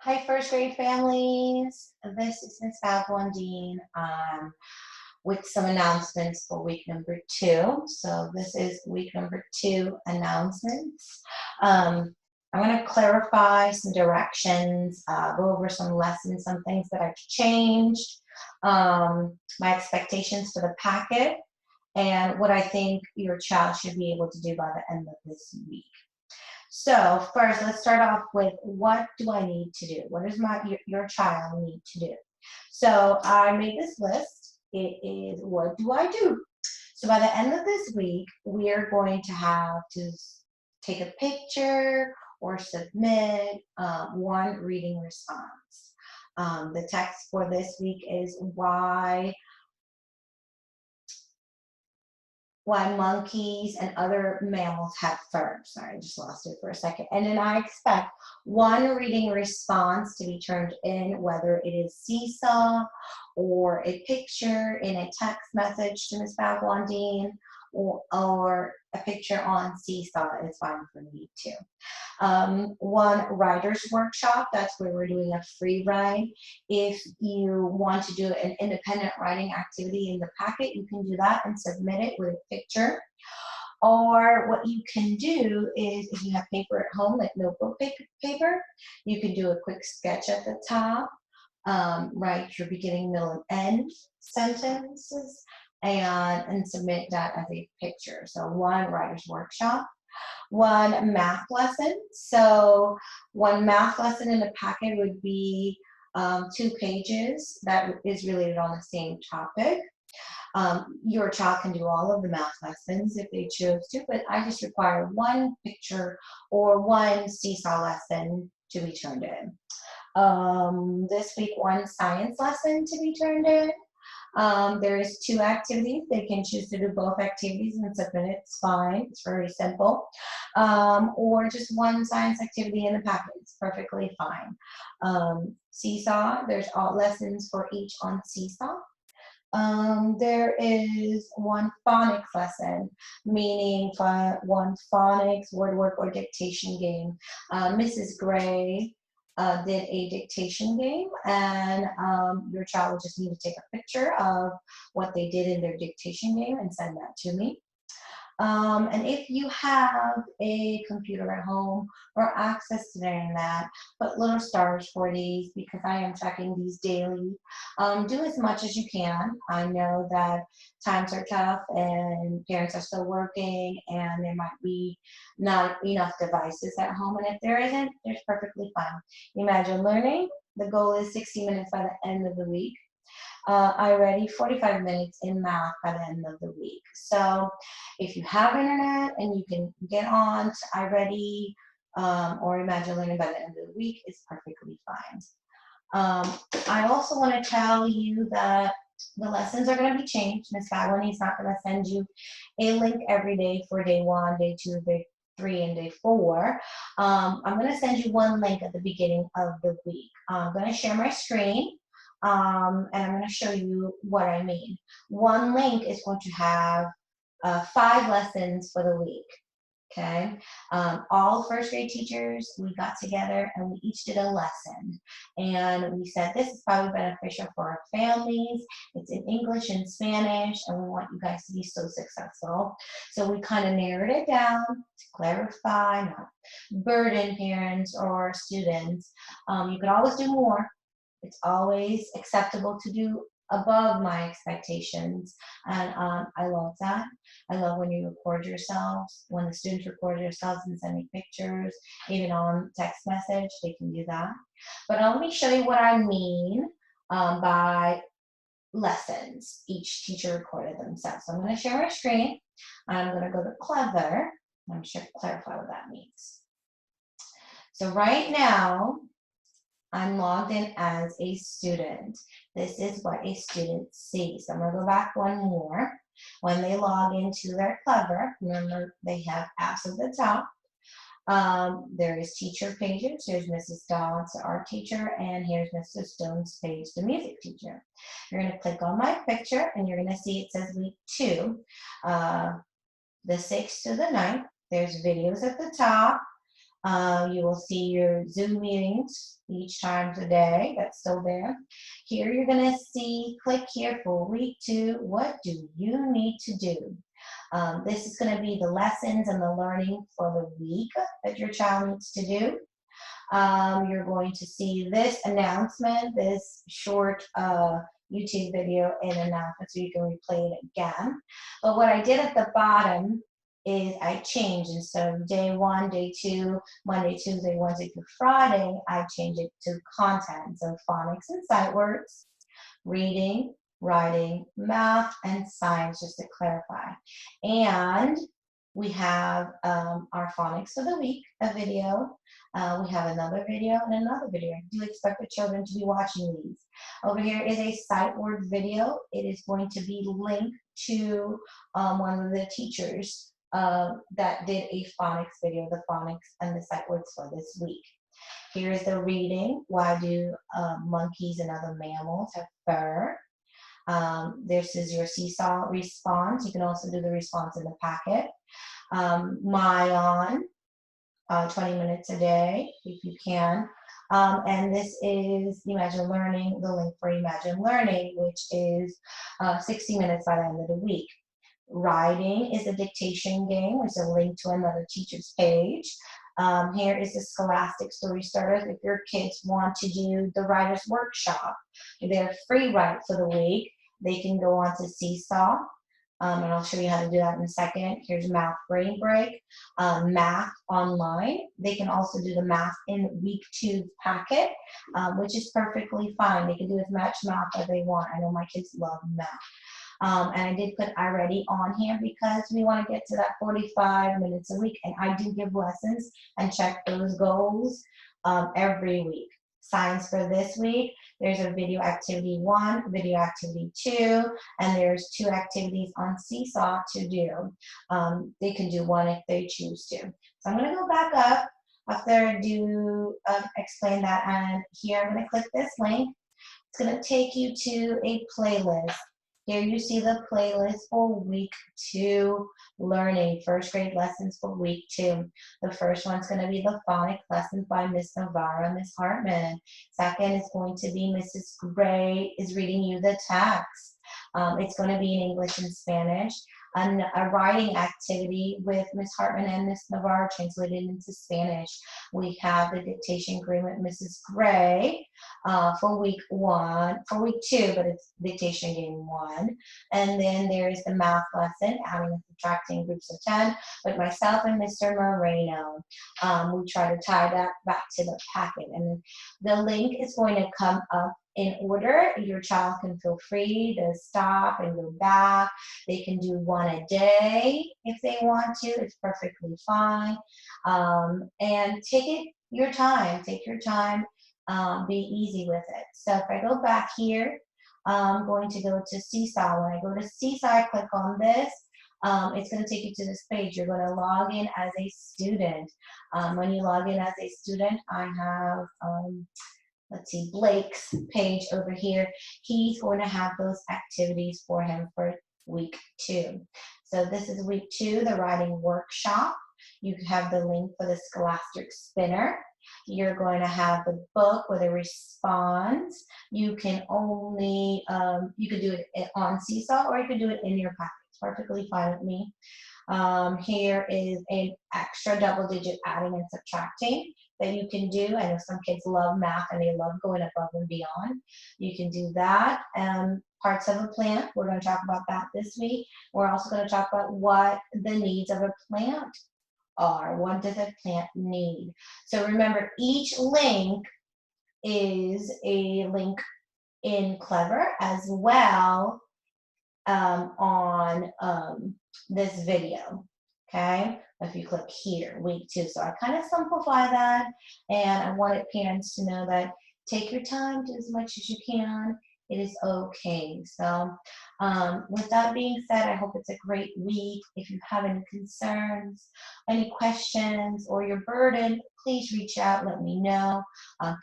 Hi, first grade families. This is Miss Bhagwandeen with some announcements for week number 2. So this is week number 2 announcements. I want to clarify some directions, go over some lessons, some things that I've changed, my expectations for the packet, and what I think your child should be able to do by the end of this week. So first, let's start off with what do I need to do? What does your child need to do? So I made this list. It is what do I do? So by the end of this week, we are going to have to take a picture or submit one reading response. The text for this week is why monkeys and other mammals have fur. Sorry, I just lost it for a second. And then I expect one reading response to be turned in, whether it is seesaw or a picture in a text message to Ms. Bhagwandeen, or a picture on seesaw is fine for me too. One writer's workshop, that's where we're doing a free write. If you want to do an independent writing activity in the packet, you can do that and submit it with a picture. Or what you can do is, if you have paper at home, like notebook paper, you can do a quick sketch at the top, write your beginning, middle, and end sentences, and submit that as a picture. So one writer's workshop. One math lesson. So one math lesson in the packet would be 2 pages that is related on the same topic. Your child can do all of the math lessons if they choose to, but I just require one picture or one seesaw lesson to be turned in. This week, one science lesson to be turned in. There is 2 activities. They can choose to do both activities and submit it. It's fine. It's very simple. Or just one science activity in the packet. It's perfectly fine. Seesaw, there's all lessons for each on seesaw. There is one phonics lesson, meaning one phonics, word work, or dictation game. Mrs. Gray did a dictation game, and your child will just need to take a picture of what they did in their dictation game and send that to me. And if you have a computer at home or access to the internet, put little stars for these because I am checking these daily. Do as much as you can. I know that times are tough and parents are still working and there might be not enough devices at home. And if there isn't, there's perfectly fine. Imagine learning. The goal is 60 minutes by the end of the week. I ready 45 minutes in math by the end of the week. So if you have internet and you can get on to iReady or Imagine Learning by the end of the week, it's perfectly fine. I also want to tell you that the lessons are going to be changed. Ms. Bhagwandeen is not going to send you a link every day for day 1, day 2, day 3, and day 4. I'm going to send you one link at the beginning of the week. I'm going to share my screen. And I'm going to show you what I mean. One link is going to have 5 lessons for the week. Okay, all first grade teachers, we got together and we each did a lesson, and we said this is probably beneficial for our families. It's in English and Spanish, and we want you guys to be so successful. So we kind of narrowed it down to clarify, not burden parents or students. You can always do more. It's always acceptable to do above my expectations, and I love that. I love when you record yourselves, when the students record themselves and send me pictures, even on text message, they can do that. But let me show you what I mean by lessons. Each teacher recorded themselves. So I'm going to share my screen. I'm going to go to Clever. I'm sure to clarify what that means. So right now, I'm logged in as a student. This is what a student sees. So I'm going to go back one more. When they log into their Clever, remember they have apps at the top. There is teacher pages. Here's Mrs. Dodds, our teacher, and here's Mr. Stone's page, the music teacher. You're going to click on my picture, and you're going to see it says week 2, the 6th to the 9th. There's videos at the top. You will see your Zoom meetings each time today. That's still there. Here you're going to see, click here for week 2. What do you need to do? This is going to be the lessons and the learning for the week that your child needs to do. You're going to see this announcement, this short YouTube video and announcement, so you can replay it again. But what I did at the bottom is I changed, instead of day 1, day 2, Monday, Tuesday, Wednesday through Friday, I changed it to content. So phonics and sight words, reading, writing, math, and science, just to clarify. And we have our phonics for the week, a video. We have another video and another video. I do expect the children to be watching these. Over here is a sight word video. It is going to be linked to one of the teachers that did a phonics video, the phonics and the sight words for this week. Here's the reading. Why do monkeys and other mammals have fur? This is your seesaw response. You can also do the response in the packet. Myon, 20 minutes a day, if you can. And this is Imagine Learning, the link for Imagine Learning, which is 60 minutes by the end of the week. Writing is a dictation game, which is a link to another teacher's page. Here is the Scholastic Story Starters. If your kids want to do the writer's workshop, their free write for the week, they can go on to Seesaw. And I'll show you how to do that in a second. Here's Math Brain Break, Math Online. They can also do the math in week 2 packet, which is perfectly fine. They can do as much math as they want. I know my kids love math. And I did put iReady on here because we want to get to that 45 minutes a week. And I do give lessons and check those goals every week. Science for this week, there's a video activity 1, video activity 2, and there's 2 activities on Seesaw to do. They can do 1 if they choose to. So I'm going to go back up after I do explain that, and here I'm going to click this link. It's going to take you to a playlist. Here you see the playlist for week 2 learning, first grade lessons for week 2. The first one's going to be the phonics lessons by Miss Navarra, Miss Hartman. Second is going to be Mrs. Gray is reading you the text. It's going to be in English and Spanish. A writing activity with Miss Hartman and Miss Navarro translated into Spanish. We have the dictation agreement, Mrs. Gray, for week 2, but it's dictation game 1. And then there's the math lesson, adding and subtracting groups of 10, with myself and Mr. Moreno. We try to tie that back to the packet. And the link is going to come up in order. Your child can feel free to stop and go back. They can do 1 a day if they want to. It's perfectly fine. And take your time. Take your time. Be easy with it. So if I go back here, I'm going to go to Seesaw. When I go to Seesaw, I click on this. It's going to take you to this page. You're going to log in as a student. When you log in as a student, I have let's see, Blake's page over here. He's going to have those activities for him for week 2. So this is week 2, the writing workshop. You have the link for the Scholastic Spinner. You're going to have the book with a response. You can only, you could do it on Seesaw, or you could do it in your packet. It's perfectly fine with me. Here is an extra double-digit adding and subtracting that you can do. I know some kids love math and they love going above and beyond. You can do that. Parts of a plant, we're going to talk about that this week. We're also going to talk about what the needs of a plant are. What does a plant need? So remember, each link is a link in Clever as well on this video. Okay, if you click here, week 2. So I kind of simplify that, and I wanted parents to know that take your time, do as much as you can. It is okay. So with that being said, I hope it's a great week. If you have any concerns, any questions, or you're burdened, please reach out, let me know.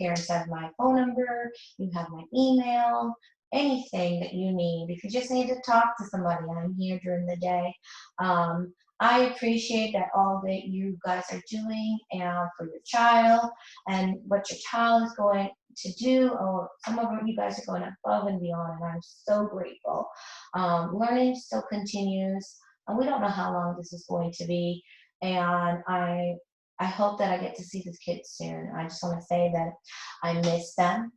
Parents have my phone number, you have my email, anything that you need. If you just need to talk to somebody, I'm here during the day. I appreciate that all that you guys are doing and for your child and what your child is going to do, or some of you guys are going above and beyond, and I'm so grateful. Learning still continues, and we don't know how long this is going to be. And I hope that I get to see these kids soon. I just want to say that I miss them.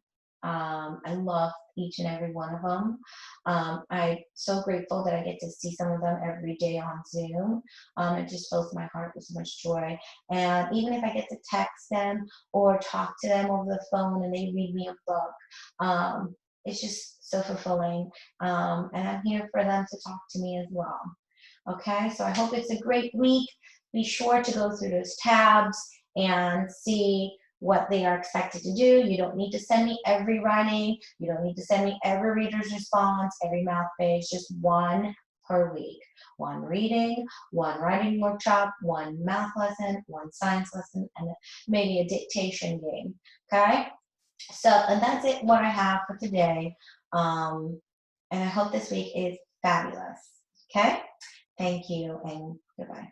I love each and every one of them. I'm so grateful that I get to see some of them every day on Zoom. It just fills my heart with so much joy. And even if I get to text them or talk to them over the phone and they read me a book, it's just so fulfilling. And I'm here for them to talk to me as well. Okay, so I hope it's a great week. Be sure to go through those tabs and see what they are expected to do. You don't need to send me every writing. You don't need to send me every reader's response, every math page, just one per week. One reading, one writing workshop, one math lesson, one science lesson, and maybe a dictation game. Okay? So, and that's it, what I have for today. And I hope this week is fabulous. Okay? Thank you and goodbye.